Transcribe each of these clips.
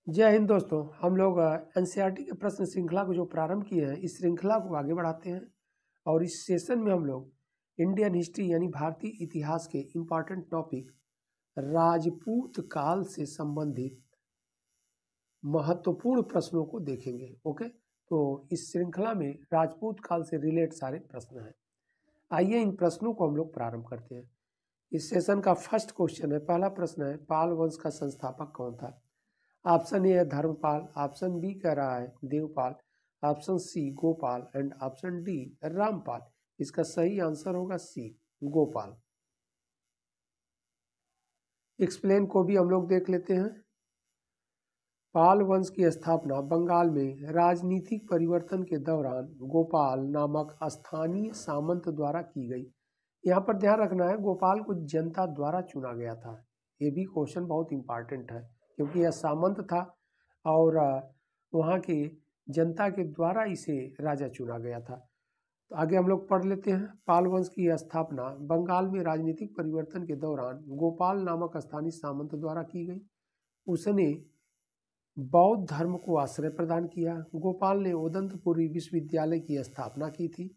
जय हिंद दोस्तों। हम लोग एनसीईआरटी के प्रश्न श्रृंखला को जो प्रारंभ किए हैं, इस श्रृंखला को आगे बढ़ाते हैं और इस सेशन में हम लोग इंडियन हिस्ट्री यानी भारतीय इतिहास के इम्पॉर्टेंट टॉपिक राजपूत काल से संबंधित महत्वपूर्ण प्रश्नों को देखेंगे। ओके, तो इस श्रृंखला में राजपूत काल से रिलेट सारे प्रश्न हैं। आइए इन प्रश्नों को हम लोग प्रारंभ करते हैं। इस सेशन का फर्स्ट क्वेश्चन है, पहला प्रश्न है, पाल वंश का संस्थापक कौन था? ऑप्शन ए है धर्मपाल, ऑप्शन बी कह रहा है Devpal, option C Gopal and option D Rampal. इसका सही आंसर होगा सी गोपाल। एक्सप्लेन को भी हम लोग देख लेते हैं। पाल वंश की स्थापना बंगाल में राजनीतिक परिवर्तन के दौरान गोपाल नामक स्थानीय सामंत द्वारा की गई। यहाँ पर ध्यान रखना है, गोपाल को जनता द्वारा चुना गया था। ये भी क्वेश्चन बहुत इंपॉर्टेंट है क्योंकि यह सामंत था और वहाँ की जनता के द्वारा इसे राजा चुना गया था। तो आगे हम लोग पढ़ लेते हैं। पाल वंश की स्थापना बंगाल में राजनीतिक परिवर्तन के दौरान गोपाल नामक स्थानीय सामंत द्वारा की गई। उसने बौद्ध धर्म को आश्रय प्रदान किया। गोपाल ने उदंतपुरी विश्वविद्यालय की स्थापना की थी।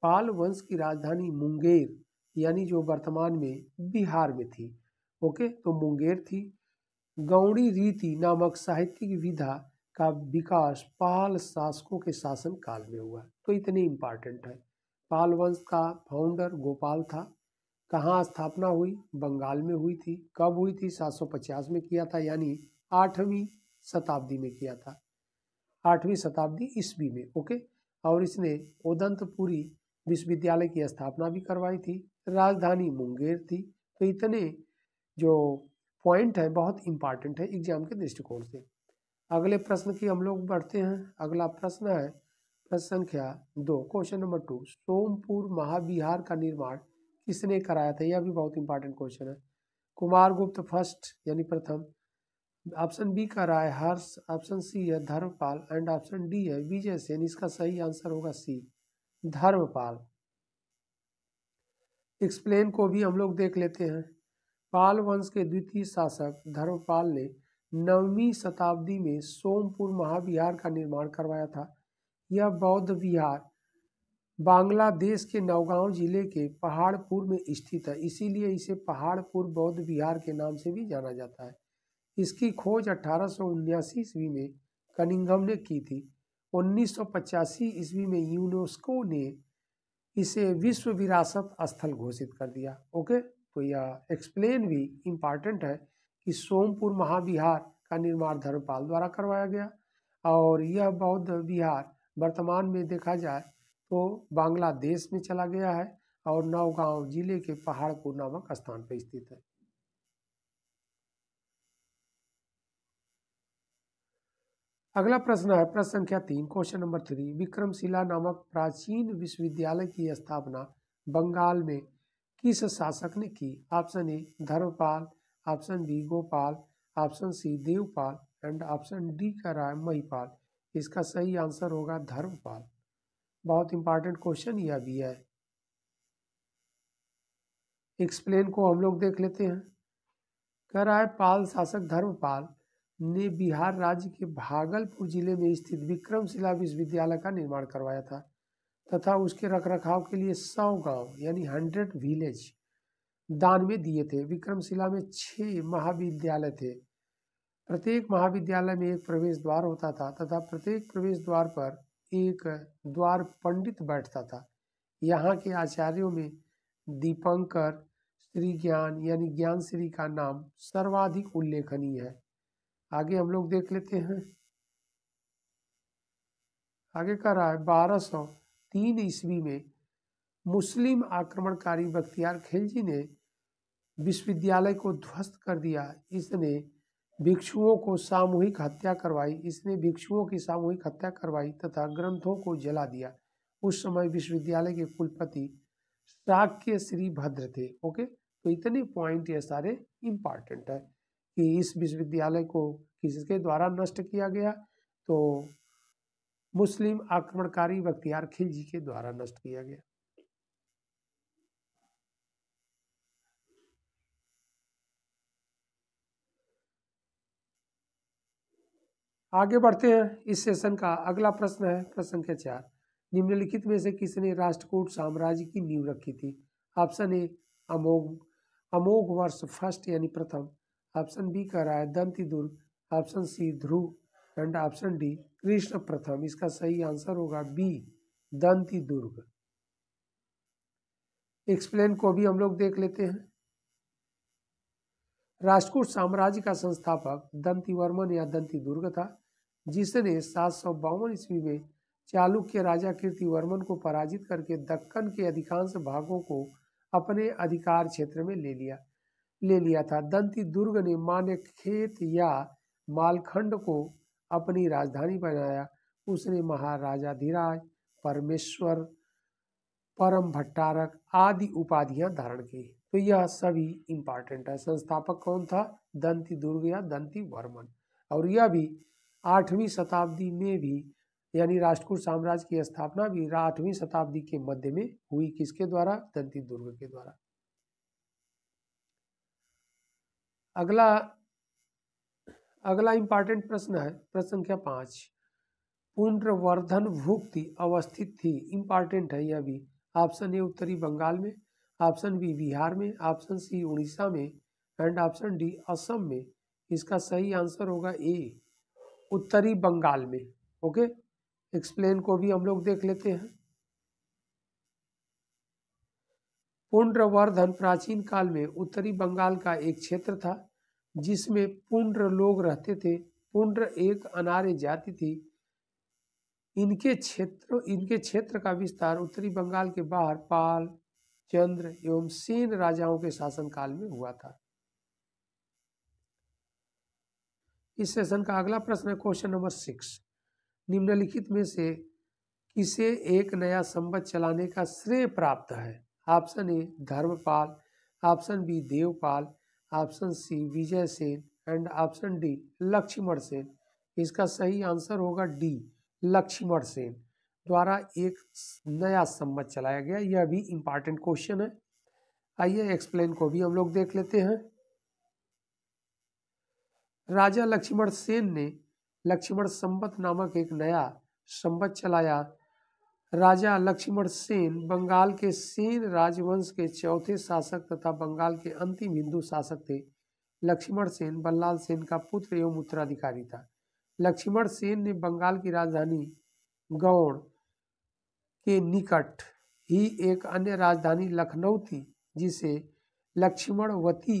पाल वंश की राजधानी मुंगेर यानी जो वर्तमान में बिहार में थी। ओके, तो मुंगेर थी। गौड़ी रीति नामक साहित्यिक विधा का विकास पाल शासकों के शासन काल में हुआ। तो इतने इम्पॉर्टेंट है। पाल वंश का फाउंडर गोपाल था। कहाँ स्थापना हुई? बंगाल में हुई थी। कब हुई थी? 750 में किया था, यानी 8वीं शताब्दी में किया था, 8वीं शताब्दी ईस्वी में। ओके, और इसने उदंतपुरी विश्वविद्यालय की स्थापना भी करवाई थी। राजधानी मुंगेर थी। तो इतने जो पॉइंट है बहुत इंपॉर्टेंट है एग्जाम के दृष्टिकोण से। अगले प्रश्न की हम लोग बढ़ते हैं। अगला प्रश्न है प्रश्न संख्या 2, क्वेश्चन नंबर 2, सोमपुर महाविहार का निर्माण किसने कराया था? यह भी बहुत इंपॉर्टेंट क्वेश्चन है। कुमारगुप्त फर्स्ट यानी प्रथम, ऑप्शन बी का रहा है हर्ष, ऑप्शन सी है धर्मपाल एंड ऑप्शन डी है विजय सेन। इसका सही आंसर होगा सी धर्मपाल। एक्सप्लेन को भी हम लोग देख लेते हैं। पाल वंश के द्वितीय शासक धर्मपाल ने 9वीं शताब्दी में सोमपुर महाविहार का निर्माण करवाया था। यह बौद्ध विहार बांग्लादेश के नौगांव जिले के पहाड़पुर में स्थित है, इसीलिए इसे पहाड़पुर बौद्ध विहार के नाम से भी जाना जाता है। इसकी खोज 1879 ईस्वी में कनिंघम ने की थी। 1985 ईस्वी में यूनेस्को ने इसे विश्व विरासत स्थल घोषित कर दिया। ओके, तो यह एक्सप्लेन भी इम्पॉर्टेंट है कि सोमपुर महाविहार का निर्माण धर्मपाल द्वारा करवाया गया और यह बौद्ध विहार वर्तमान में देखा जाए तो बांग्लादेश में चला गया है और नौगांव जिले के पहाड़पुर नामक स्थान पर स्थित है। अगला प्रश्न है प्रश्न संख्या 3, क्वेश्चन नंबर 3, विक्रमशिला नामक प्राचीन विश्वविद्यालय की स्थापना बंगाल में किस शासक ने की? Option A Dharmapal, option B Gopal, option C Devpal and option D का रहा है महिपाल। इसका सही आंसर होगा धर्मपाल। बहुत इंपॉर्टेंट क्वेश्चन यह भी है। एक्सप्लेन को हम लोग देख लेते हैं। कह रहा है पाल शासक धर्मपाल ने बिहार राज्य के भागलपुर जिले में स्थित विक्रमशिला विश्वविद्यालय का निर्माण करवाया था तथा उसके रखरखाव के लिए 100 गांव यानी 100 विलेज दान में दिए थे। विक्रमशिला में 6 महाविद्यालय थे। प्रत्येक महाविद्यालय में एक प्रवेश द्वार होता था तथा प्रत्येक प्रवेश द्वार पर एक द्वार पंडित बैठता था। यहाँ के आचार्यों में दीपंकर श्री ज्ञान यानी ज्ञान श्री का नाम सर्वाधिक उल्लेखनीय है। आगे हम लोग देख लेते हैं। आगे का रहा है 1203 ईस्वी में मुस्लिम आक्रमणकारी बख्तियार खिलजी ने विश्वविद्यालय को ध्वस्त कर दिया। इसने भिक्षुओं को सामूहिक हत्या करवाई। इसने भिक्षुओं की सामूहिक हत्या करवाई तथा ग्रंथों को जला दिया। उस समय विश्वविद्यालय के कुलपति शाक्य श्री भद्र थे। ओके, तो इतने पॉइंट ये सारे इंपॉर्टेंट है कि इस विश्वविद्यालय को किसके द्वारा नष्ट किया गया? तो मुस्लिम आक्रमणकारी बख्तियार खिलजी के द्वारा नष्ट किया गया। आगे बढ़ते हैं। इस सेशन का अगला प्रश्न है प्रश्न संख्या 4। निम्नलिखित में से किसने राष्ट्रकूट साम्राज्य की नींव रखी थी? ऑप्शन ए अमोघ वर्ष फर्स्ट यानी प्रथम, ऑप्शन बी कह रहा है Dantidurga, option C Dhruva and option D Krishna प्रथम। इसका सही आंसर होगा बी दंती दुर्ग। एक्सप्लेन को भी हम लोग देख लेते हैं। राष्ट्रकूट साम्राज्य का संस्थापक दंतीवर्मन या दंती दुर्ग था, जिसने 752 ईस्वी में चालुक्य राजा कीर्तिवर्मन को पराजित करके दक्कन के अधिकांश भागों को अपने अधिकार क्षेत्र में ले लिया था। दंती दुर्ग ने मान्यखेत या मालखंड को अपनी राजधानी बनाया। उसने महाराजाधिराज, परमेश्वर, परम भट्टारक आदि उपाधियां धारण की। तो यह सभी इंपॉर्टेंट है। संस्थापक कौन था? दंती दुर्ग या दंती वर्मन। और यह भी 8वीं शताब्दी में भी, यानी राष्ट्रकूट साम्राज्य की स्थापना भी 8वीं शताब्दी के मध्य में हुई। किसके द्वारा? दंती दुर्ग के द्वारा। अगला इंपॉर्टेंट प्रश्न है प्रश्न संख्या 5। पुंड्रवर्धन भुक्ति अवस्थित थी। इंपॉर्टेंट है यह भी। ऑप्शन ए उत्तरी बंगाल में, ऑप्शन बी बिहार में, ऑप्शन सी उड़ीसा में एंड ऑप्शन डी असम में। इसका सही आंसर होगा ए उत्तरी बंगाल में। ओके, एक्सप्लेन को भी हम लोग देख लेते हैं। पुंड्रवर्धन प्राचीन काल में उत्तरी बंगाल का एक क्षेत्र था जिसमें पुंड्र लोग रहते थे। पुंड्र एक अनार्य जाति थी। इनके क्षेत्र का विस्तार उत्तरी बंगाल के बाहर पाल, चंद्र एवं सेन राजाओं के शासनकाल में हुआ था। इस सेशन का अगला प्रश्न है क्वेश्चन नंबर 6। निम्नलिखित में से किसे एक नया संवत चलाने का श्रेय प्राप्त है? Option A Dharmapal, option B Devpal, option C Vijay Sen and option D Lakshman Sen. इसका सही आंसर होगा डी लक्ष्मण सेन द्वारा एक नया संवत चलाया गया। यह भी इंपॉर्टेंट क्वेश्चन है। आइए एक्सप्लेन को भी हम लोग देख लेते हैं। राजा लक्ष्मण सेन ने लक्ष्मण संवत नामक एक नया संवत चलाया। राजा लक्ष्मण सेन बंगाल के सेन राजवंश के चौथे शासक तथा बंगाल के अंतिम हिंदू शासक थे। लक्ष्मण सेन बल्लाल सेन का पुत्र एवं उत्तराधिकारी था। लक्ष्मण सेन ने बंगाल की राजधानी गौड़ के निकट ही एक अन्य राजधानी लखनऊ थी, जिसे लक्ष्मणवती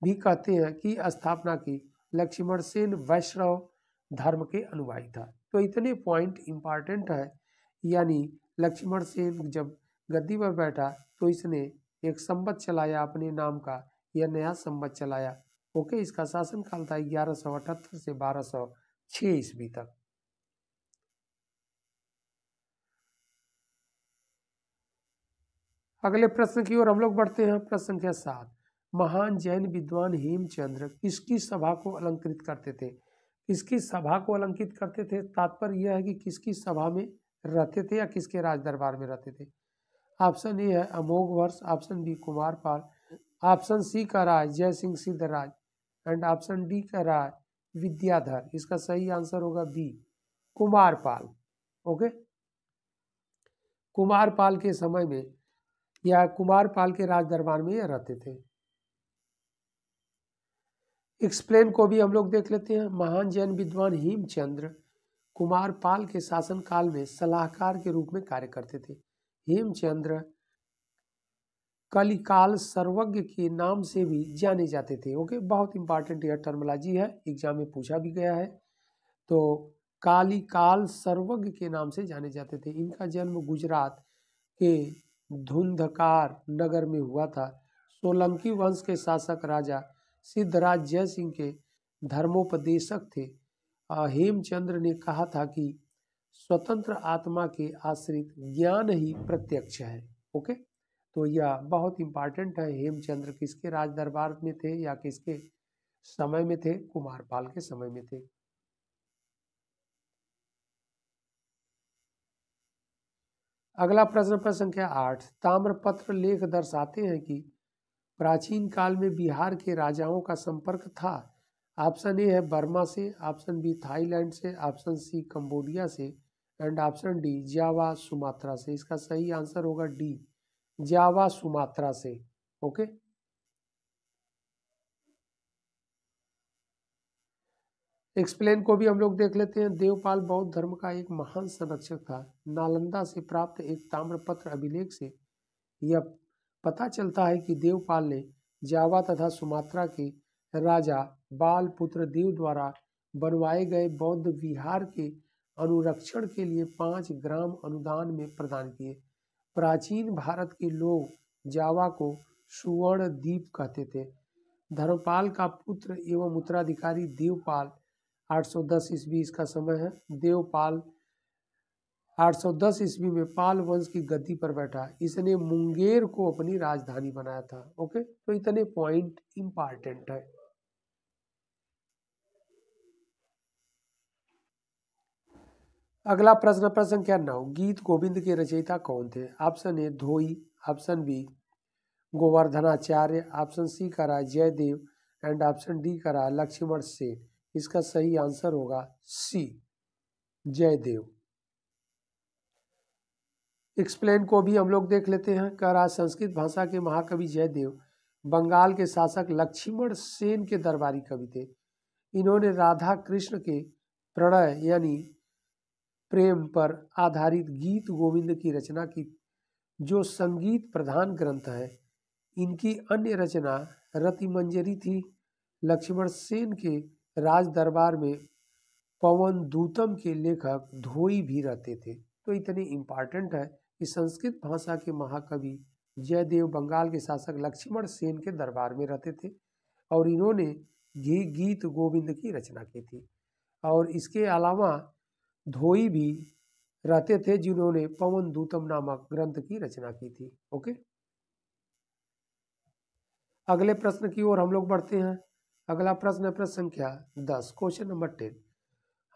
भी कहते हैं, की स्थापना की। लक्ष्मण सेन वैष्णव धर्म के अनुयायी था। तो इतने पॉइंट इंपॉर्टेंट है। यानी लक्ष्मण सेन जब गद्दी पर बैठा तो इसने एक संवत चलाया अपने नाम का, यह नया संवत चलाया। ओके, इसका शासनकाल था 1178 से 1206 ईस्वी तक। अगले प्रश्न की ओर हम लोग बढ़ते हैं। प्रश्न संख्या 7। महान जैन विद्वान हेमचंद्र किसकी सभा को अलंकृत करते थे? किसकी सभा को अलंकृत करते थे? तात्पर्य यह है कि किसकी सभा में रहते थे या किसके राज दरबार में रहते थे। ऑप्शन ए है Amoghavarsha, option B Kumarpal, option C का राज Jai Singh Siddharaj and option D का राज विद्याधर। इसका सही आंसर होगा बी कुमारपाल। ओके, कुमारपाल के समय में या कुमारपाल के राज दरबार में यह रहते थे। एक्सप्लेन को भी हम लोग देख लेते हैं। महान जैन विद्वान हेमचंद्र कुमारपाल के शासनकाल में सलाहकार के रूप में कार्य करते थे। हेमचंद्र कलिकाल सर्वज्ञ के नाम से भी जाने जाते थे। ओके, बहुत इंपॉर्टेंट यह टर्मोलॉजी है, एग्जाम में पूछा भी गया है। तो कालिकाल सर्वज्ञ के नाम से जाने जाते थे। इनका जन्म गुजरात के धुंधकार नगर में हुआ था। सोलंकी वंश के शासक राजा सिद्धराज जय सिंह के धर्मोपदेशक थे। हेमचंद्र ने कहा था कि स्वतंत्र आत्मा के आश्रित ज्ञान ही प्रत्यक्ष है। ओके, तो यह बहुत इंपॉर्टेंट है। हेमचंद्र किसके राज दरबार में थे या किसके समय में थे? कुमारपाल के समय में थे। अगला प्रश्न संख्या 8। ताम्रपत्र लेख दर्शाते हैं कि प्राचीन काल में बिहार के राजाओं का संपर्क था। ऑप्शन ए है बर्मा से, ऑप्शन बी थाईलैंड से, ऑप्शन सी कंबोडिया से and option D Java Sumatra से। इसका सही आंसर होगा डी, जावा सुमात्रा से। ओके, एक्सप्लेन को भी हम लोग देख लेते हैं। देवपाल बौद्ध धर्म का एक महान संरक्षक था। नालंदा से प्राप्त एक ताम्रपत्र अभिलेख से यह पता चलता है कि देवपाल ने जावा तथा सुमात्रा के राजा बाल पुत्र देव द्वारा बनवाए गए बौद्ध विहार के अनुरक्षण के लिए 5 ग्राम अनुदान में प्रदान किए। प्राचीन भारत के लोग जावा को सुवर्ण द्वीप कहते थे। धर्मपाल का पुत्र एवं उत्तराधिकारी देवपाल 810 ईस्वी इसका समय है। देवपाल 810 ईस्वी में पाल वंश की गद्दी पर बैठा। इसने मुंगेर को अपनी राजधानी बनाया था। ओके, तो इतने पॉइंट इंपॉर्टेंट है। अगला प्रश्न, प्रश्न संख्या 9, गीत गोविंद के रचयिता कौन थे? ऑप्शन ए धोई, option B Govardhanacharya, option C का रहा जयदेव एंड ऑप्शन डी का रहा लक्ष्मण सेन। इसका सही आंसर होगा सी, जयदेव। एक्सप्लेन को भी हम लोग देख लेते हैं। कह रहा संस्कृत भाषा के महाकवि जयदेव बंगाल के शासक लक्ष्मण सेन के दरबारी कवि थे। इन्होंने राधा कृष्ण के प्रणय यानी प्रेम पर आधारित गीत गोविंद की रचना की, जो संगीत प्रधान ग्रंथ है। इनकी अन्य रचना रतिमंजरी थी। लक्ष्मण सेन के राज दरबार में पवन दूतम के लेखक धोई भी रहते थे। तो इतनी इम्पॉर्टेंट है कि संस्कृत भाषा के महाकवि जयदेव बंगाल के शासक लक्ष्मण सेन के दरबार में रहते थे और इन्होंने गीत गोविंद की रचना की थी। और इसके अलावा धोई भी रहते थे जिन्होंने पवन दूतम नामक ग्रंथ की रचना की थी। ओके, अगले प्रश्न की ओर हम लोग बढ़ते हैं। अगला प्रश्न है प्रश्न संख्या 10, क्वेश्चन नंबर 10।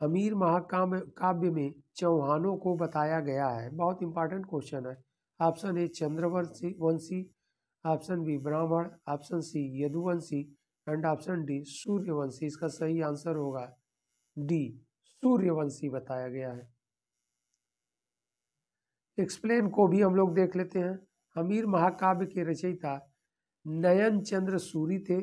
हमीर महाकाव्य में चौहानों को बताया गया है। बहुत इंपॉर्टेंट क्वेश्चन है। Option A Chandravanshi, option B Brahmin, option C Yaduvanshi and option D Suryavanshi. इसका सही आंसर होगा डी, सूर्यवंशी बताया गया है। एक्सप्लेन को भी हम लोग देख लेते हैं। हमीर महाकाव्य के रचयिता नयन चंद्र सूरी थे।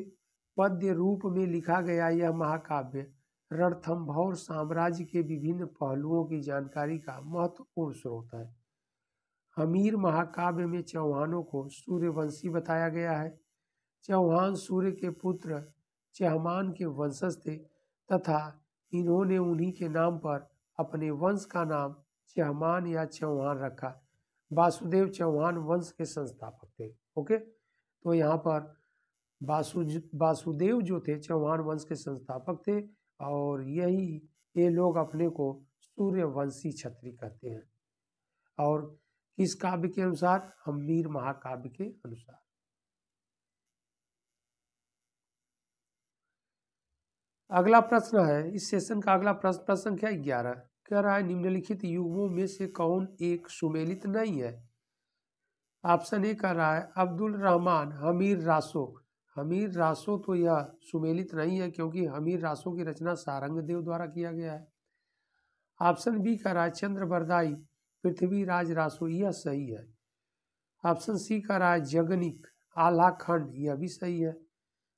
पद्य रूप में लिखा गया यह महाकाव्य रणथंभौर साम्राज्य के विभिन्न पहलुओं की जानकारी का महत्वपूर्ण स्रोत है। हमीर महाकाव्य में चौहानों को सूर्यवंशी बताया गया है। चौहान सूर्य के पुत्र चहमान के वंशज थे तथा इन्होंने उन्हीं के नाम पर अपने वंश का नाम चहमान या चौहान रखा। वासुदेव चौहान वंश के संस्थापक थे। ओके, तो यहाँ पर वासुदेव जो थे चौहान वंश के संस्थापक थे और ये लोग अपने को सूर्यवंशी क्षत्रिय कहते हैं। और किस काव्य के अनुसार? हमीर महाकाव्य के अनुसार। अगला प्रश्न है इस सेशन का अगला प्रश्न संख्या 11। कह रहा है निम्नलिखित युग्मों में से कौन एक सुमेलित नहीं है? ऑप्शन ए कह रहा है अब्दुल रहमान हमीर रासो। हमीर रासो तो यह सुमेलित नहीं है क्योंकि हमीर रासो की रचना सारंगदेव द्वारा किया गया है। ऑप्शन बी कह रहा है चंद्रबरदाई पृथ्वीराज रासो, यह सही है। ऑप्शन सी कह रहा है जगनिक आल्हा खंड, यह भी सही है।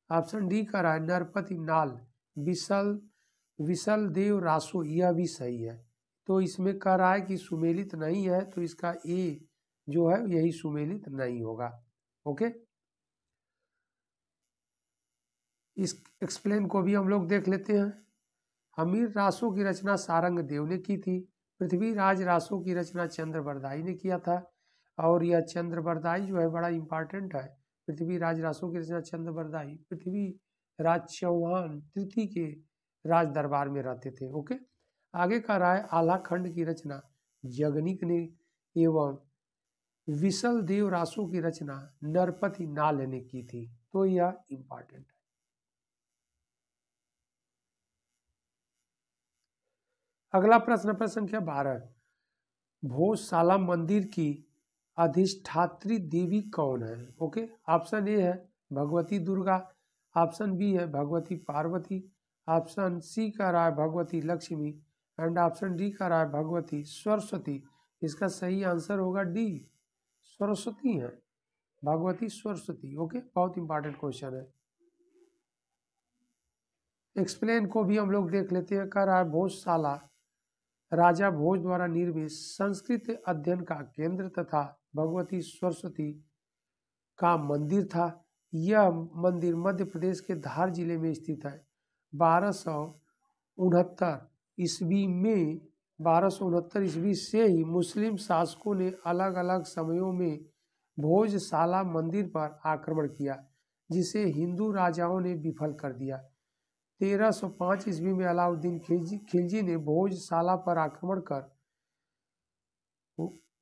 ऑप्शन डी कह रहा है नरपति नाल विसल देव रासो, यह भी सही है। तो इसमें कह रहा है कि सुमेलित नहीं है, तो इसका ए जो है यही सुमेलित नहीं होगा। ओके, इस एक्सप्लेन को भी हम लोग देख लेते हैं। हमीर रासो की रचना सारंगदेव ने की थी। पृथ्वीराज रासो की रचना चंद्रबरदाई ने किया था और यह चंद्रबरदाई जो है बड़ा इंपॉर्टेंट है। पृथ्वीराज रासो की रचना चंद्रबरदाई पृथ्वीराज चौहान तृतीय के राज दरबार में रहते थे। ओके, आगे का रहा है आल्हा खंड की रचना जगनिक ने एवं विसल देव रासो की रचना नरपति नाल ने की थी। तो यह इंपॉर्टेंट है। अगला प्रश्न प्रश्न संख्या 12। भोजशाला मंदिर की अधिष्ठात्री देवी कौन है? ओके, ऑप्शन ए है भगवती दुर्गा, ऑप्शन बी है भगवती पार्वती, ऑप्शन सी कह रहा है Bhagwati Lakshmi and option D कह रहा है भगवती सरस्वती। इसका सही आंसर होगा डी, सरस्वती है, भगवती सरस्वती। ओके, बहुत इंपॉर्टेंट क्वेश्चन है। एक्सप्लेन को भी हम लोग देख लेते हैं। कह रहा है भोजशाला राजा भोज द्वारा निर्मित संस्कृत अध्ययन का केंद्र तथा भगवती सरस्वती का मंदिर था। यह मंदिर मध्य प्रदेश के धार जिले में स्थित है। 1269 ईस्वी से ही मुस्लिम शासकों ने अलग अलग समयों में भोजशाला मंदिर पर आक्रमण किया, जिसे हिंदू राजाओं ने विफल कर दिया। 1305 ईस्वी में अलाउद्दीन खिलजी ने भोजशाला पर आक्रमण कर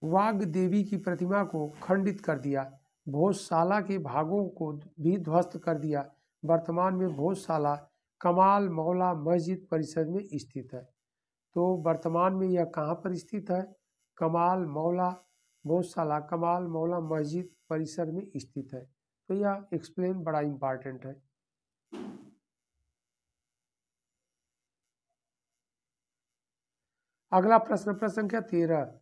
वाग देवी की प्रतिमा को खंडित कर दिया। भोजशाला के भागों को भी ध्वस्त कर दिया। वर्तमान में भोजशाला कमाल मौला मस्जिद परिसर में स्थित है। तो वर्तमान में यह कहाँ पर स्थित है? कमाल मौला भोजशाला कमाल मौला मस्जिद परिसर में स्थित है। तो यह एक्सप्लेन बड़ा इंपॉर्टेंट है। अगला प्रश्न, प्रश्न संख्या 13,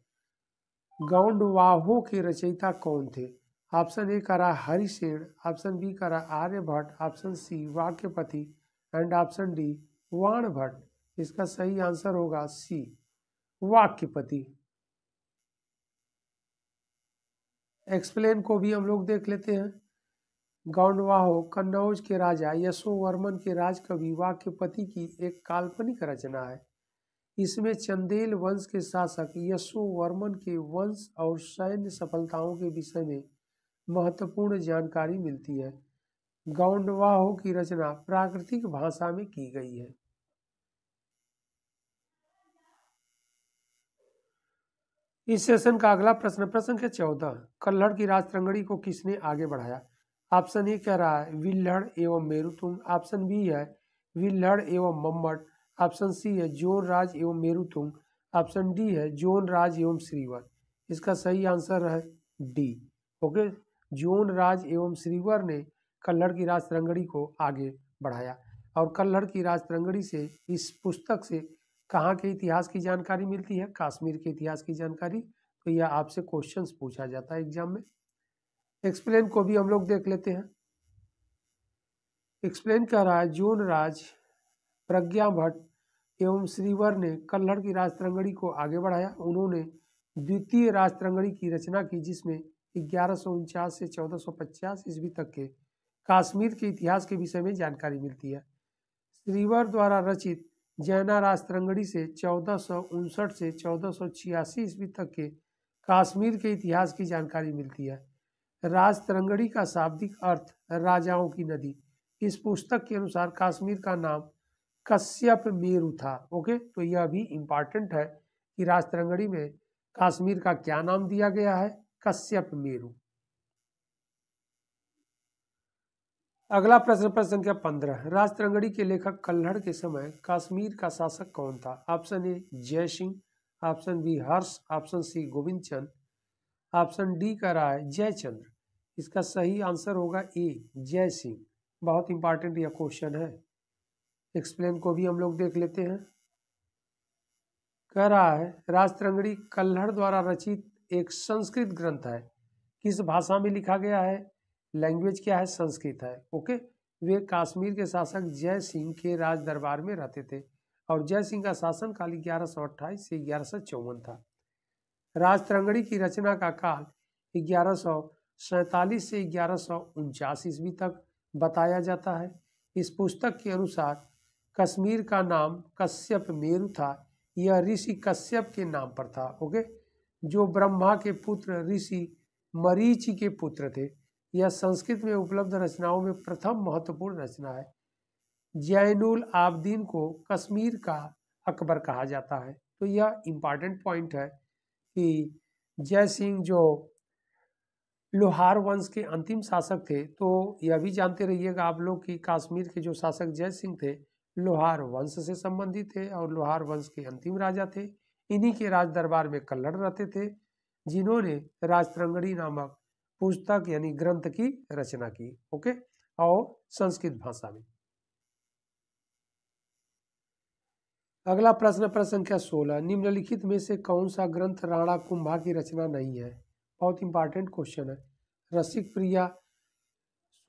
गौंडवाहों के रचयिता कौन थे? ऑप्शन ए कह रहा हरिसेन, ऑप्शन बी कह रहा Aryabhata, option C Vakpati and option D Banabhatta. इसका सही आंसर होगा सी, वाक्यपति। एक्सप्लेन को भी हम लोग देख लेते हैं। गौंडवाहो कन्नौज के राजा यशोवर्मन के राजकवि वाक्यपति की एक काल्पनिक रचना है। इसमें चंदेल वंश के शासक यशोवर्मन के वंश और सैन्य सफलताओं के विषय में महत्वपूर्ण जानकारी मिलती है। गौंडवाहो की रचना प्राकृतिक भाषा में की गई है। इस सेशन का अगला प्रश्न, प्रश्न संख्या 14, कल्हड़ की राजतरंगड़ी को किसने आगे बढ़ाया? ऑप्शन ए कह रहा है विल्हड़ एवं मेरुतुंग, ऑप्शन बी है विल्हड़ एवं मम्मट, ऑप्शन सी है जोन राज एवं मेरुतुंग, ऑप्शन डी है जोन राज एवं श्रीवर। इसका सही आंसर है डी। ओके, जोन राज एवं श्रीवर ने कल्हड़ की राजतरंगड़ी को आगे बढ़ाया। और कल्हड़ की राजतरंगड़ी से, इस पुस्तक से कहाँ के इतिहास की जानकारी मिलती है? कश्मीर के इतिहास की जानकारी। तो यह आपसे क्वेश्चंस पूछा जाता है एग्जाम में। एक्सप्लेन को भी हम लोग देख लेते हैं। एक्सप्लेन कह रहा है जोन राज प्रज्ञा भट्ट एवं श्रीवर ने कल्हड़ की राजतरंगड़ी को आगे बढ़ाया। उन्होंने द्वितीय राजतरंगड़ी की रचना की, जिसमें 1149 से 1450 ईस्वी तक के कश्मीर के इतिहास के विषय में जानकारी मिलती है। श्रीवर द्वारा रचित जैना राजतरंगड़ी से 1459 से 1486 ईस्वी तक के कश्मीर के इतिहास की जानकारी मिलती है। राजतरंगड़ी का शाब्दिक अर्थ राजाओं की नदी। इस पुस्तक के अनुसार कश्मीर का नाम कश्यप मेरु था। ओके, तो यह भी इम्पॉर्टेंट है कि राजतरंगड़ी में कश्मीर का क्या नाम दिया गया है? कश्यप मेरु। अगला प्रश्न, प्रश्न संख्या 15, राजतरंगड़ी के लेखक कल्हड़ के समय कश्मीर का शासक कौन था? ऑप्शन ए जय सिंह, ऑप्शन बी हर्ष, ऑप्शन सी गोविंद चंद, ऑप्शन डी कह रहा है जयचंद्र। इसका सही आंसर होगा ए जय सिंह। बहुत इंपॉर्टेंट यह क्वेश्चन है। एक्सप्लेन को भी हम लोग देख लेते हैं। कह रहा है राजतरंगड़ी कल्हड़ द्वारा रचित एक संस्कृत ग्रंथ है। किस भाषा में लिखा गया है? लैंग्वेज क्या है? संस्कृत है। ओके, वे कश्मीर के शासक जय सिंह के राज दरबार में रहते थे और जय सिंह का शासनकाल 1128 से 1154 था। राजतरंगड़ी की रचना का काल 1147 से 1149 ईस्वी तक बताया जाता है। इस पुस्तक के अनुसार कश्मीर का नाम कश्यप मेरु था। यह ऋषि कश्यप के नाम पर था। ओके, जो ब्रह्मा के पुत्र ऋषि मरीचि के पुत्र थे। यह संस्कृत में उपलब्ध रचनाओं में प्रथम महत्वपूर्ण रचना है। जैनुल आबदीन को कश्मीर का अकबर कहा जाता है। तो यह इम्पॉर्टेंट पॉइंट है कि जय सिंह जो लोहार वंश के अंतिम शासक थे, तो यह भी जानते रहिएगा आप लोग कि कश्मीर के जो शासक जय सिंह थे लोहार वंश से संबंधित थे और लोहार वंश के अंतिम राजा थे। इन्हीं के राज दरबार में कल्हड़ रहते थे, जिन्होंने राजतरंगड़ी नामक पुस्तक यानी ग्रंथ की रचना की। ओके, और संस्कृत भाषा में। अगला प्रश्न संख्या 16, निम्नलिखित में से कौन सा ग्रंथ राणा कुंभा की रचना नहीं है? बहुत इंपॉर्टेंट क्वेश्चन है। रसिक प्रिया,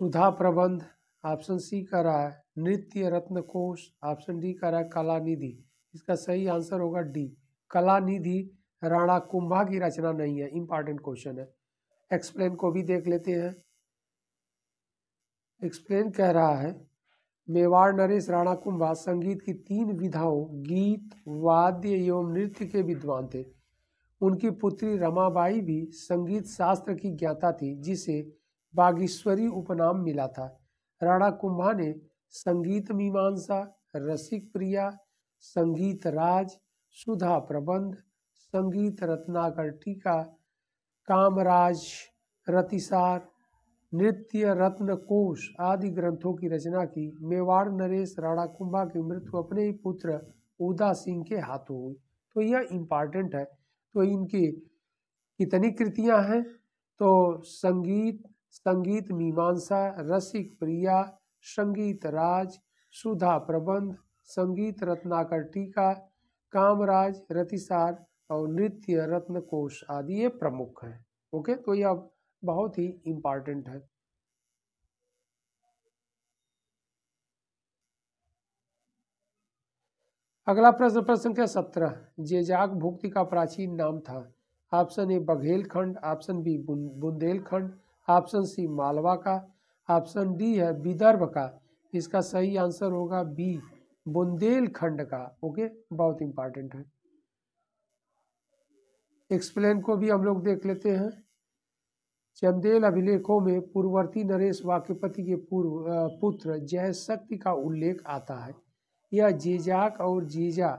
सुधा प्रबंध, ऑप्शन सी कह रहा है नृत्य रत्न कोश, ऑप्शन डी कह रहा है कलानिधि। इसका सही आंसर होगा डी, कलानिधि राणा कुंभा की रचना नहीं है। इंपॉर्टेंट क्वेश्चन है। एक्सप्लेन को भी देख लेते हैं। एक्सप्लेन कह रहा है मेवाड़ नरेश राणा कुंभा संगीत की 3 विधाओं गीत, वाद्य एवं नृत्य के विद्वान थे। उनकी पुत्री रमाबाई भी संगीत शास्त्र की ज्ञाता थी, जिसे बागेश्वरी उपनाम मिला था। राणा कुंभा ने संगीत मीमांसा, रसिक प्रिया, संगीत राज, सुधा प्रबंध, संगीत रत्नाकर टीका, कामराज रतिसार, नृत्य रत्न कोश आदि ग्रंथों की रचना की। मेवाड़ नरेश राणा कुंभा की मृत्यु अपने ही पुत्र उदा सिंह के हाथों हुई। तो यह इम्पॉर्टेंट है। तो इनकी कितनी कृतियां हैं? तो संगीत मीमांसा, रसिक प्रिया, संगीत राज, सुधा प्रबंध, संगीत रत्नाकर टीका, कामराज रतिसार और नृत्य रत्न कोश आदि ये प्रमुख हैं। ओके, तो यह बहुत ही इम्पॉर्टेंट है। अगला प्रश्न संख्या 17, जेजाक भुक्ति का प्राचीन नाम था। Option A Baghelkhand, option B Bundelkhand, option C Malwa का, ऑप्शन डी है विदर्भ का। इसका सही आंसर होगा बी, बुंदेलखंड का। ओके, बहुत इंपॉर्टेंट है। एक्सप्लेन को भी हम लोग देख लेते हैं। चंदेल अभिलेखों में पूर्ववर्ती नरेश वाक्यपति के पुत्र जयशक्ति का उल्लेख आता है। यह जेजाक और जेजा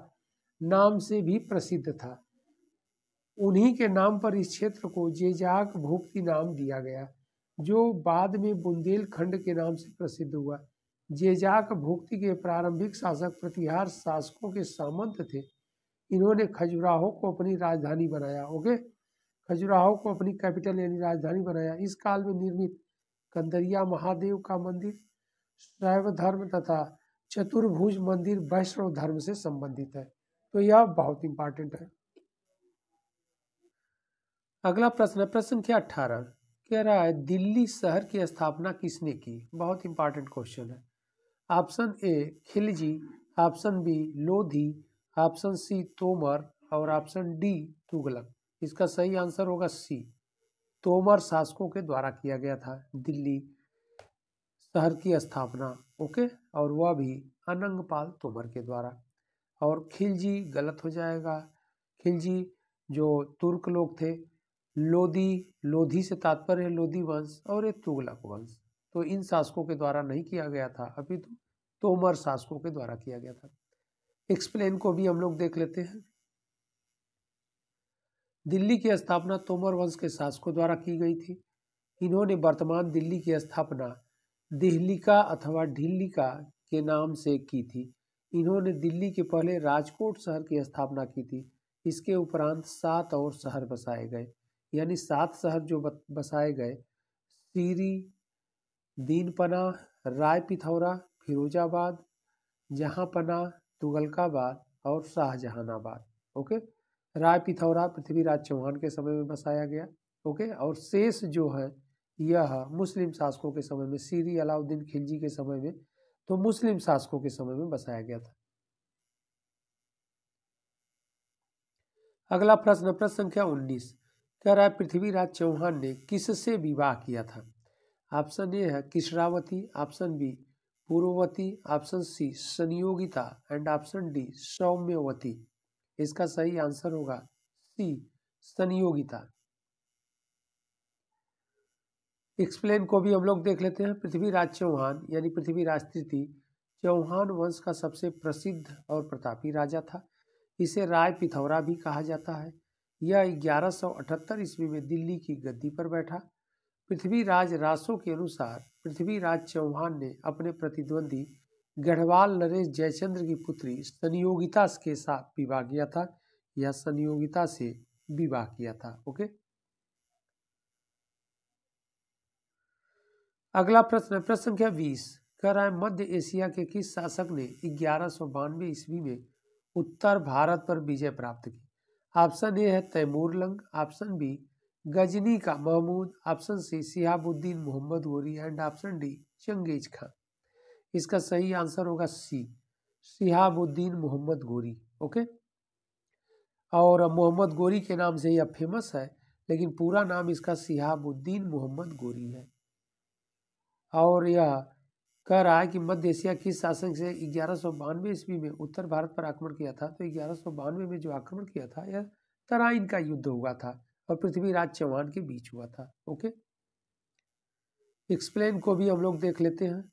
नाम से भी प्रसिद्ध था। उन्हीं के नाम पर इस क्षेत्र को जेजाक भुक्ति नाम दिया गया, जो बाद में बुंदेलखंड के नाम से प्रसिद्ध हुआ। जेजाक भुक्ति के प्रारंभिक शासक प्रतिहार शासकों के सामंत थे। इन्होंने खजुराहो को अपनी राजधानी बनाया। ओके, खजुराहो को अपनी कैपिटल यानी राजधानी बनाया। इस काल में निर्मित कंदरिया महादेव का मंदिर शैव धर्म तथा चतुर्भुज मंदिर वैष्णव धर्म से संबंधित है। तो यह बहुत इंपॉर्टेंट है। अगला प्रश्न संख्या 18 कह रहा है दिल्ली शहर की स्थापना किसने की? बहुत इंपॉर्टेंट क्वेश्चन है। Option A Khilji, option B Lodi, option C Tomar और ऑप्शन डी तुगलक। इसका सही आंसर होगा सी, तोमर शासकों के द्वारा किया गया था दिल्ली शहर की स्थापना। ओके, और वह भी अनंगपाल तोमर के द्वारा। और खिलजी गलत हो जाएगा। खिलजी जो तुर्क लोग थे। लोधी से तात्पर्य है लोधी वंश और एक तुगलक वंश। तो इन शासकों के द्वारा नहीं किया गया था, अपितु तोमर शासकों के द्वारा किया गया था। एक्सप्लेन को भी हम लोग देख लेते हैं। दिल्ली की स्थापना तोमर वंश के शासकों द्वारा की गई थी। इन्होंने वर्तमान दिल्ली की स्थापना दिहलिका अथवा ढिल्लिका के नाम से की थी। इन्होंने दिल्ली के पहले राजकोट शहर की स्थापना की थी। इसके उपरांत 7 और शहर बसाए गए, यानी 7 शहर जो बसाए गए सीरी, दीनपना, राय पिथौरा, फिरोजाबाद, जहांपना, तुगलकाबाद और शाहजहानाबाद। ओके, राय पिथौरा पृथ्वीराज चौहान के समय में बसाया गया। ओके, और शेष जो है यह मुस्लिम शासकों के समय में, सीरी अलाउद्दीन खिलजी के समय में, तो मुस्लिम शासकों के समय में बसाया गया था। अगला प्रश्न संख्या 19 कह रहा है पृथ्वीराज चौहान ने किससे विवाह किया था? ऑप्शन ए है Kishravati, option B Purvavati, option C Sanyogita and option D Saumyavati. इसका सही आंसर होगा सी, संयोगिता। एक्सप्लेन को भी हम लोग देख लेते हैं। पृथ्वीराज चौहान यानी पृथ्वीराज तृतीय चौहान वंश का सबसे प्रसिद्ध और प्रतापी राजा था। इसे राय पिथौरा भी कहा जाता है। यह 1178 ईस्वी में दिल्ली की गद्दी पर बैठा। पृथ्वीराज रासो के अनुसार पृथ्वीराज चौहान ने अपने प्रतिद्वंदी गढ़वाल नरेश जयचंद्र की पुत्री संयोगिता के साथ विवाह किया था, या संयोगिता से विवाह किया था। ओके, अगला प्रश्न संख्या 20 कह रहा है मध्य एशिया के किस शासक ने 1192 ईस्वी में उत्तर भारत पर विजय प्राप्त की? ऑप्शन ए है तैमूर लंग, ऑप्शन बी गजनी का Mahmud, option C Shihabuddin Mohammad Ghori and option D Changez Khan. इसका सही आंसर होगा सी, शिहाबुद्दीन मोहम्मद गोरी। ओके, और मोहम्मद गोरी के नाम से यह फेमस है, लेकिन पूरा नाम इसका शिहाबुद्दीन मोहम्मद गोरी है। और यह कह रहा है कि मध्य एशिया किस शासक से 1192 ईस्वी में उत्तर भारत पर आक्रमण किया था? तो 1192 में जो आक्रमण किया था यह तराइन का युद्ध हुआ था और पृथ्वीराज चौहान के बीच हुआ था। ओके, एक्सप्लेन को भी हम लोग देख लेते हैं।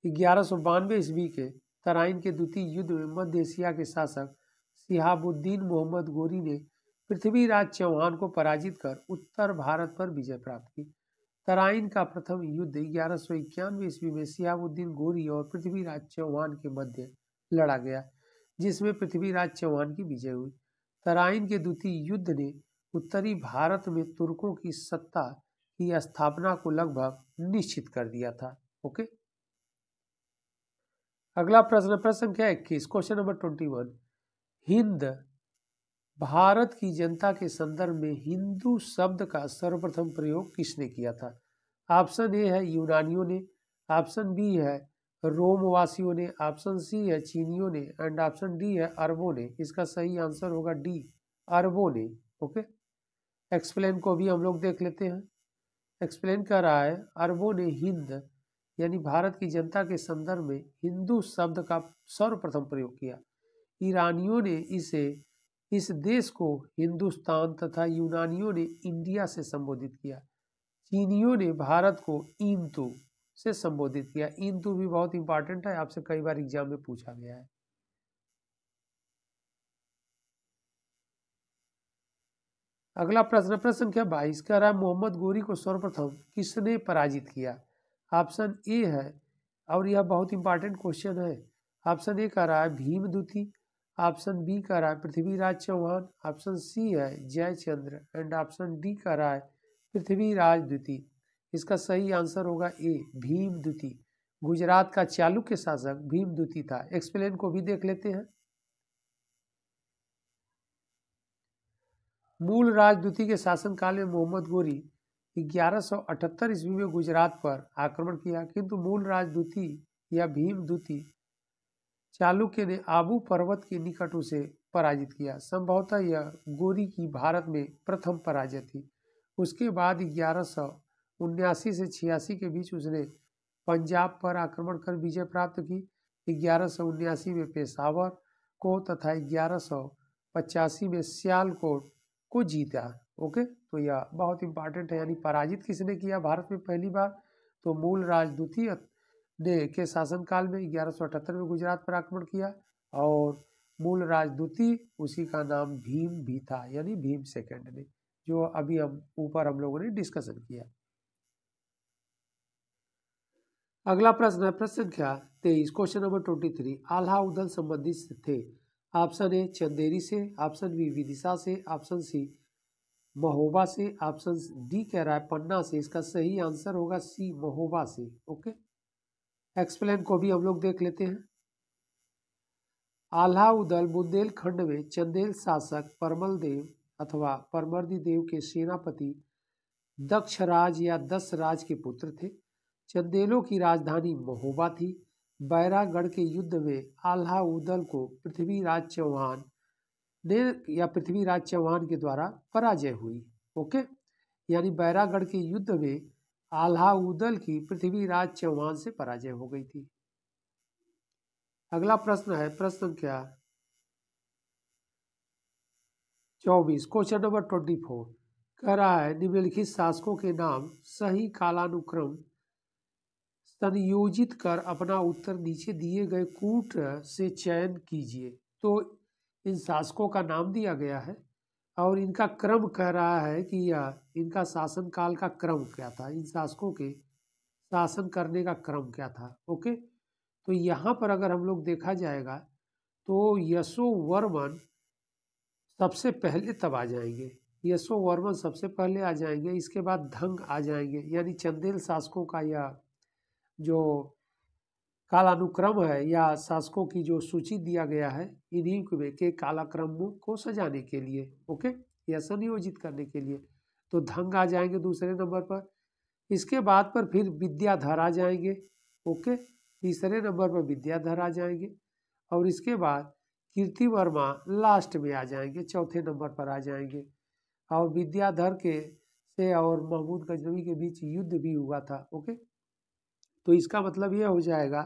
1192 ईस्वी के तराइन के द्वितीय युद्ध में मध्य एशिया के शासक शिहाबुद्दीन मोहम्मद गोरी ने पृथ्वीराज चौहान को पराजित कर उत्तर भारत पर विजय प्राप्त की। तराइन का प्रथम युद्ध 1191 ईस्वी में शिहाबुद्दीन गोरी और पृथ्वीराज चौहान के मध्य लड़ा गया, जिसमें पृथ्वीराज चौहान की विजय हुई। तराइन के द्वितीय युद्ध ने उत्तरी भारत में तुर्कों की सत्ता की स्थापना को लगभग निश्चित कर दिया था। ओके, अगला प्रश्न संख्या 21, क्वेश्चन नंबर 21। हिंद भारत की जनता के संदर्भ में हिंदू शब्द का सर्वप्रथम प्रयोग किसने किया था? ऑप्शन ए है यूनानियों ने, ऑप्शन बी है रोमवासियों ने, ऑप्शन सी है चीनियों ने एंड ऑप्शन डी है अरबों ने। इसका सही आंसर होगा डी, अरबों ने। ओके, एक्सप्लेन को भी हम लोग देख लेते हैं। एक्सप्लेन कर रहा है अरबों ने हिंद यानी भारत की जनता के संदर्भ में हिंदू शब्द का सर्वप्रथम प्रयोग किया। ईरानियों ने इस देश को हिंदुस्तान तथा यूनानियों ने इंडिया से संबोधित किया। चीनियों ने भारत को ईन्तु से संबोधित किया। ईन्तु भी बहुत इंपॉर्टेंट है, आपसे कई बार एग्जाम में पूछा गया है। अगला प्रश्न संख्या 22 कह रहा है मोहम्मद गोरी को सर्वप्रथम किसने पराजित किया? ऑप्शन ए है, और यह बहुत इंपॉर्टेंट क्वेश्चन है, ऑप्शन ए कह रहा है भीमदूती, ऑप्शन बी कह रहा है पृथ्वीराज चौहान, ऑप्शन सी है जयचंद्र एंड ऑप्शन डी कह रहा है पृथ्वीराज द्वितीय। इसका सही आंसर होगा ए, भीमदूती। गुजरात का चालुक्य शासक भीमदूती था। एक्सप्लेन को भी देख लेते हैं। मूल राजदूती के शासनकाल में मोहम्मद गोरी 1178 ईस्वी में गुजरात पर आक्रमण किया, किंतु मूल राजदूती या भीमदूती चालुक्य ने आबू पर्वत के निकट उसे पराजित किया। संभवतः यह गोरी की भारत में प्रथम पराजय थी। उसके बाद 1179 से 86 के बीच उसने पंजाब पर आक्रमण कर विजय प्राप्त की। 1179 में पेशावर को तथा 1185 में सियालकोट को जीता। ओके, तो यह बहुत इंपॉर्टेंट है, यानी पराजित किसने किया भारत में पहली बार? तो मूल राजदूती ने के शासनकाल में 1178 में गुजरात पर आक्रमण किया और मूल राजदूती उसी का नाम भीम भी था, यानी भीम सेकंड ने, जो अभी हम लोगों ने डिस्कशन किया। अगला प्रश्न है प्रश्न संख्या 23, क्वेश्चन नंबर 23। आल्हा उदल संबंधित थे? ऑप्शन ए चंदेरी से, ऑप्शन बी विदिशा से, ऑप्शन सी महोबा से, ऑप्शन डी कह रहा है पन्ना से। इसका सही आंसर होगा सी, महोबा से। ओके, एक्सप्लेन को भी हम लोग देख लेते हैं। आल्हा उदल बुंदेलखंड में चंदेल शासक परमल देव अथवा परमर्दी देव के सेनापति दक्षराज या दशराज के पुत्र थे। चंदेलों की राजधानी महोबा थी। बैरागढ़ के युद्ध में आल्हा उदल को पृथ्वीराज चौहान के द्वारा पराजय हुई। ओके, यानी बैरागढ़ के युद्ध में आल्हा उदल की पृथ्वीराज चौहान से पराजय हो गई थी। अगला प्रश्न है प्रश्न संख्या 24, क्वेश्चन नंबर 24। कह रहा है निम्नलिखित शासकों के नाम सही कालानुक्रम संयोजित कर अपना उत्तर नीचे दिए गए कूट से चयन कीजिए। तो इन शासकों का नाम दिया गया है और इनका क्रम कह रहा है कि यह इनका शासनकाल का क्रम क्या था, इन शासकों के शासन करने का क्रम क्या था। ओके, तो यहाँ पर अगर हम लोग देखा जाएगा तो यशोवर्मन सबसे पहले तब आ जाएंगे, यशोवर्मन सबसे पहले आ जाएंगे, इसके बाद धंग आ जाएंगे, यानी चंदेल शासकों का यह जो कालानुक्रम है या शासकों की जो सूची दिया गया है इन्हीं के कालक्रमों को सजाने के लिए, ओके, या संयोजित करने के लिए। तो धंग आ जाएंगे दूसरे नंबर पर। इसके बाद पर फिर विद्याधर आ जाएंगे, ओके, तीसरे नंबर पर विद्याधर आ जाएंगे। और इसके बाद कीर्ति वर्मा लास्ट में आ जाएंगे, चौथे नंबर पर आ जाएंगे। और विद्याधर के से और महमूद गजनवी के बीच युद्ध भी हुआ था, ओके। तो इसका मतलब यह हो जाएगा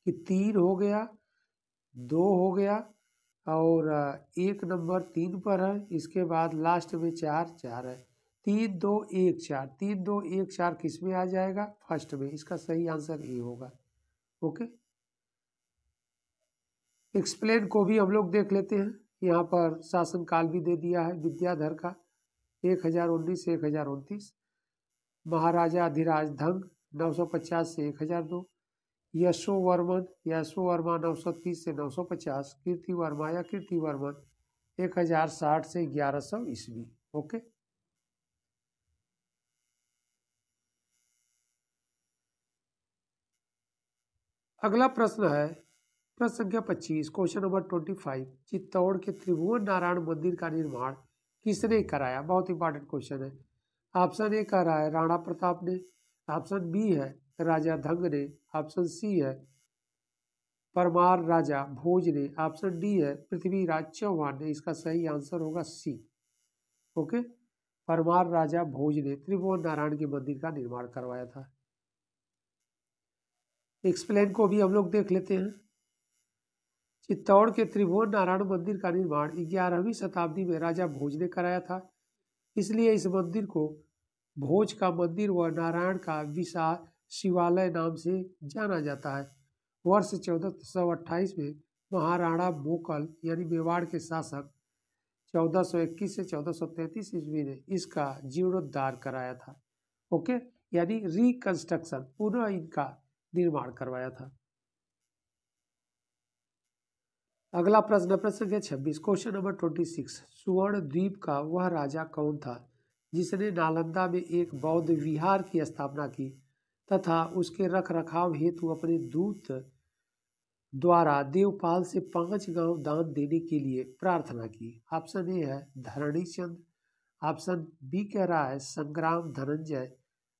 कि 3 हो गया, 2 हो गया और 1 नंबर 3 पर है। इसके बाद लास्ट में 4 है। 3 2 1 4, 3 2 1 4 किस में आ जाएगा? फर्स्ट में। इसका सही आंसर ए होगा, ओके। एक्सप्लेन को भी हम लोग देख लेते हैं। यहाँ पर शासनकाल भी दे दिया है विद्याधर का 1019 से 1029, महाराजा अधिराज धंग 950 से 1002, यशोवर्मन 930 से 950, कीर्तिवर्मन 1060 से 1100 ईस्वी, ओके। अगला प्रश्न है प्रश्न संख्या 25, क्वेश्चन नंबर 25। चित्तौड़ के त्रिभुवन नारायण मंदिर का निर्माण किसने कराया? बहुत इंपॉर्टेंट क्वेश्चन है। ऑप्शन ए कह रहा है राणा प्रताप ने, ऑप्शन बी है राजा धंग ने, ऑप्शन सी है परमार राजा भोज ने, ऑप्शन डी है पृथ्वीराज चौहान ने। इसका सही आंसर होगा सी, ओके। परमार राजा भोज ने त्रिभुवन नारायण के मंदिर का निर्माण करवाया था। एक्सप्लेन को भी हम लोग देख लेते हैं। चित्तौड़ के त्रिभुवन नारायण मंदिर का निर्माण 11वीं शताब्दी में राजा भोज ने कराया था। इसलिए इस मंदिर को भोज का मंदिर व नारायण का विशाल शिवालय नाम से जाना जाता है। वर्ष 1428 में महाराणा मोकल यानी मेवाड़ के शासक 1421 से 1433 ईस्वी ने इसका जीर्णोद्धार कराया था, ओके, यानी रिकंस्ट्रक्शन, पुनः इनका निर्माण करवाया था। अगला प्रश्न संख्या 26, क्वेश्चन नंबर 26। सुवर्ण द्वीप का वह राजा कौन था जिसने नालंदा में एक बौद्ध विहार की स्थापना की तथा उसके रख रखाव हेतु अपने दूत द्वारा देवपाल से 5 गांव दान देने के लिए प्रार्थना की? ऑप्शन ए है धरणी चंद, ऑप्शन बी कह रहा है संग्राम धनंजय,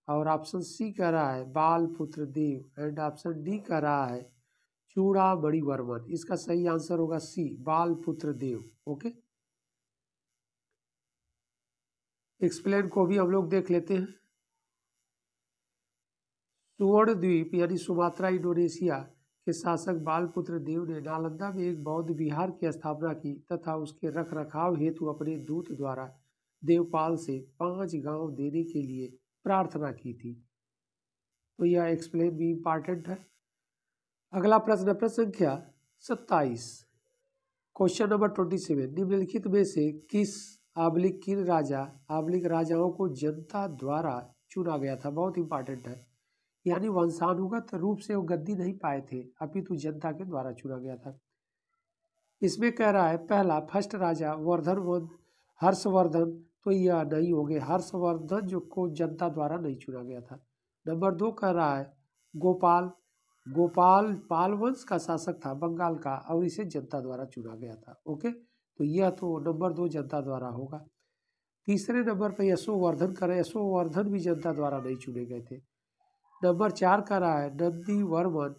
और ऑप्शन सी कह रहा है बालपुत्र देव, एंड ऑप्शन डी कह रहा है चूड़ामणि वर्मन। इसका सही आंसर होगा सी, बालपुत्र देव, ओके। एक्सप्लेन को भी हम लोग देख लेते हैं। सुवर्ण द्वीप यानी सुमात्रा इंडोनेशिया के शासक बालपुत्र देव ने नालंदा में एक बौद्ध विहार की स्थापना की तथा उसके रख रखाव हेतु अपने दूत द्वारा देवपाल से 5 गांव देने के लिए प्रार्थना की थी। तो यह एक्सप्लेन भी इंपॉर्टेंट है। अगला प्रश्न संख्या 27, क्वेश्चन नंबर 27। निम्नलिखित में से किन राजाओं को जनता द्वारा चुना गया था? बहुत इंपॉर्टेंट है। यानी वंशानुगत रूप से वो गद्दी नहीं पाए थे, अपितु जनता के द्वारा चुना गया था। इसमें कह रहा है पहला फर्स्ट राजा हर्षवर्धन, तो यह नहीं हो गया, हर्षवर्धन जो को जनता द्वारा नहीं चुना गया था। नंबर 2 कह रहा है गोपाल पाल वंश का शासक था बंगाल का और इसे जनता द्वारा चुना गया था, ओके। तो यह तो नंबर 2 जनता द्वारा होगा। तीसरे नंबर पर यशोवर्धन भी जनता द्वारा नहीं चुने गए थे। नंबर 4 का रहा है नंदी वर्मन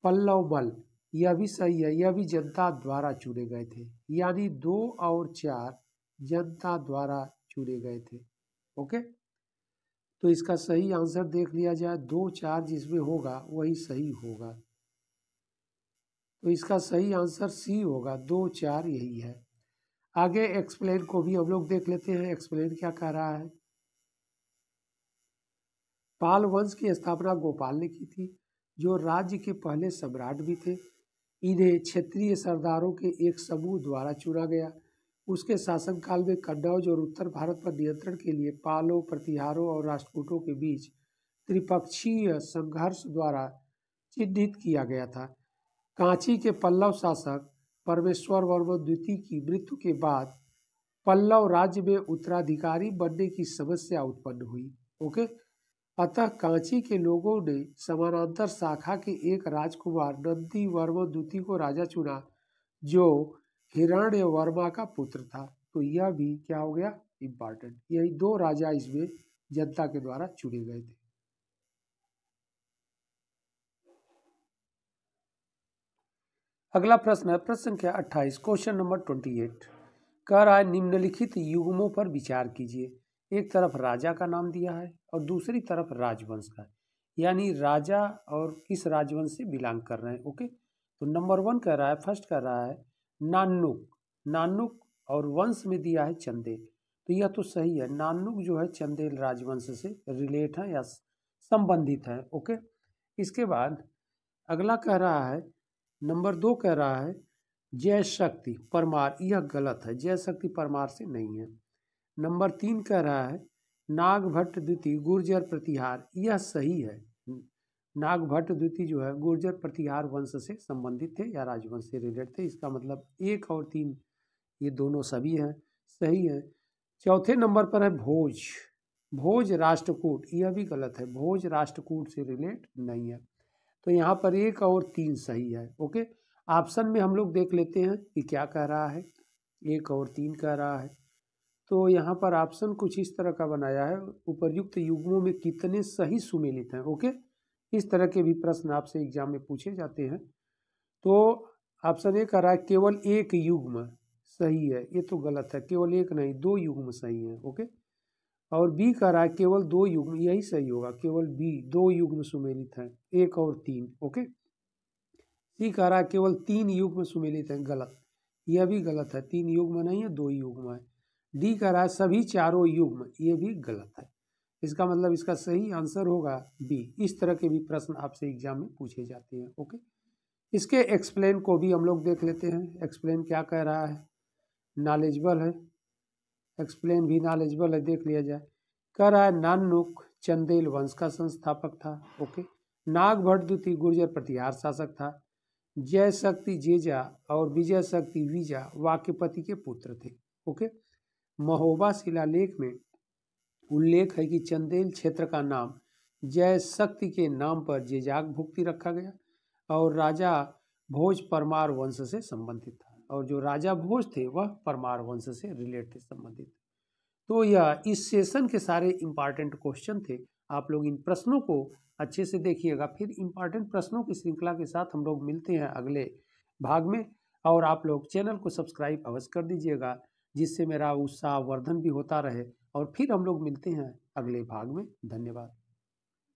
पल्लवमल, यह भी सही है, यह भी जनता द्वारा चुने गए थे। यानी 2 और 4 जनता द्वारा चुने गए थे, ओके। तो इसका सही आंसर देख लिया जाए, 2 4 जिसमें होगा वही सही होगा। तो इसका सही आंसर सी होगा, 2 4 यही है। आगे एक्सप्लेन को भी हम लोग देख लेते हैं। एक्सप्लेन क्या कह रहा है? पाल वंश की स्थापना गोपाल ने की थी, जो राज्य के पहले सम्राट भी थे। इन्हें क्षेत्रीय सरदारों के एक समूह द्वारा चुना गया। उसके शासनकाल में कन्नौज और उत्तर भारत पर नियंत्रण के लिए पालों, प्रतिहारों और राष्ट्रकूटों के बीच त्रिपक्षीय संघर्ष द्वारा चिन्हित किया गया था। कांची के पल्लव शासक परमेश्वर वर्मन द्वितीय की मृत्यु के बाद पल्लव राज्य में उत्तराधिकारी बनने की समस्या उत्पन्न हुई, ओके। अतः कांची के लोगों ने समानांतर शाखा के एक राजकुमार नंदी वर्मा द्वितीय को राजा चुना, जो हिरण्यवर्मा का पुत्र था। तो यह भी क्या हो गया, इंपॉर्टेंट। यही दो राजा इसमें जनता के द्वारा चुने गए थे। अगला प्रश्न है प्रश्न संख्या 28, क्वेश्चन नंबर 28। कह रहा है निम्नलिखित युग्मों पर विचार कीजिए। एक तरफ राजा का नाम दिया है और दूसरी तरफ राजवंश का, यानी राजा और किस राजवंश से बिलोंग कर रहे हैं। ओके, तो नंबर 1 कह रहा है, फर्स्ट कह रहा है नानुक। नानुक और वंश में दिया है चंदेल, तो यह तो सही है। नानुक जो है चंदेल राजवंश से रिलेट है या संबंधित है। ओके, इसके बाद अगला कह रहा है नंबर 2 कह रहा है जय शक्ति परमार, यह गलत है, जय शक्ति परमार से नहीं है। नंबर 3 कह रहा है नागभट्ट द्वितीय गुर्जर प्रतिहार, यह सही है। नागभट्ट द्वितीय जो है गुर्जर प्रतिहार वंश से संबंधित थे या राजवंश से रिलेटेड थे। इसका मतलब 1 और 3 ये दोनों सभी हैं, सही है। चौथे नंबर पर है भोज। भोज राष्ट्रकूट, यह भी गलत है, भोज राष्ट्रकूट से रिलेट नहीं है। तो यहाँ पर 1 और 3 सही है। ओके, ऑप्शन में हम लोग देख लेते हैं कि क्या कह रहा है। 1 और 3 कह रहा है, तो यहाँ पर ऑप्शन कुछ इस तरह का बनाया है, उपर्युक्त युग्मों में कितने सही सुमेलित हैं। ओके, इस तरह के भी प्रश्न आपसे एग्जाम में पूछे जाते हैं। तो ऑप्शन ए कह रहा है केवल एक युग्म सही है, ये तो गलत है, केवल एक नहीं 2 युग्म सही है। ओके, और बी कह रहा है केवल 2 युग्म, यही सही होगा, केवल बी 2 युग्म सुमेलित हैं, 1 और 3। ओके, सी कह रहा है केवल 3 युग्म सुमेलित हैं, गलत, यह भी गलत है, 3 युग्म नहीं है 2 युग्म है। डी कह रहा है सभी चारों युग्म, ये भी गलत है। इसका मतलब इसका सही आंसर होगा बी। इस तरह के भी प्रश्न आपसे एग्जाम में पूछे जाते हैं। ओके, इसके एक्सप्लेन को भी हम लोग देख लेते हैं। एक्सप्लेन क्या कह रहा है, नॉलेजेबल है, एक्सप्लेन भी नॉलेजेबल है, देख लिया जाए। कह रहा है नानुक चंदेल वंश का संस्थापक था। ओके, नागभट्ट द्वितीय गुर्जर प्रतिहार शासक था। जय शक्ति जेजा और विजय शक्ति वीजा वाक्यपति के पुत्र थे। ओके, महोबा शिलालेख में उल्लेख है कि चंदेल क्षेत्र का नाम जय शक्ति के नाम पर जेजाग भुक्ति रखा गया और राजा भोज परमार वंश से संबंधित था, और जो राजा भोज थे वह परमार वंश से रिलेट थे, संबंधित। तो यह इस सेशन के सारे इंपॉर्टेंट क्वेश्चन थे। आप लोग इन प्रश्नों को अच्छे से देखिएगा। फिर इंपॉर्टेंट प्रश्नों की श्रृंखला के साथ हम लोग मिलते हैं अगले भाग में, और आप लोग चैनल को सब्सक्राइब अवश्य कर दीजिएगा, जिससे मेरा उत्साह वर्धन भी होता रहे। और फिर हम लोग मिलते हैं अगले भाग में। धन्यवाद।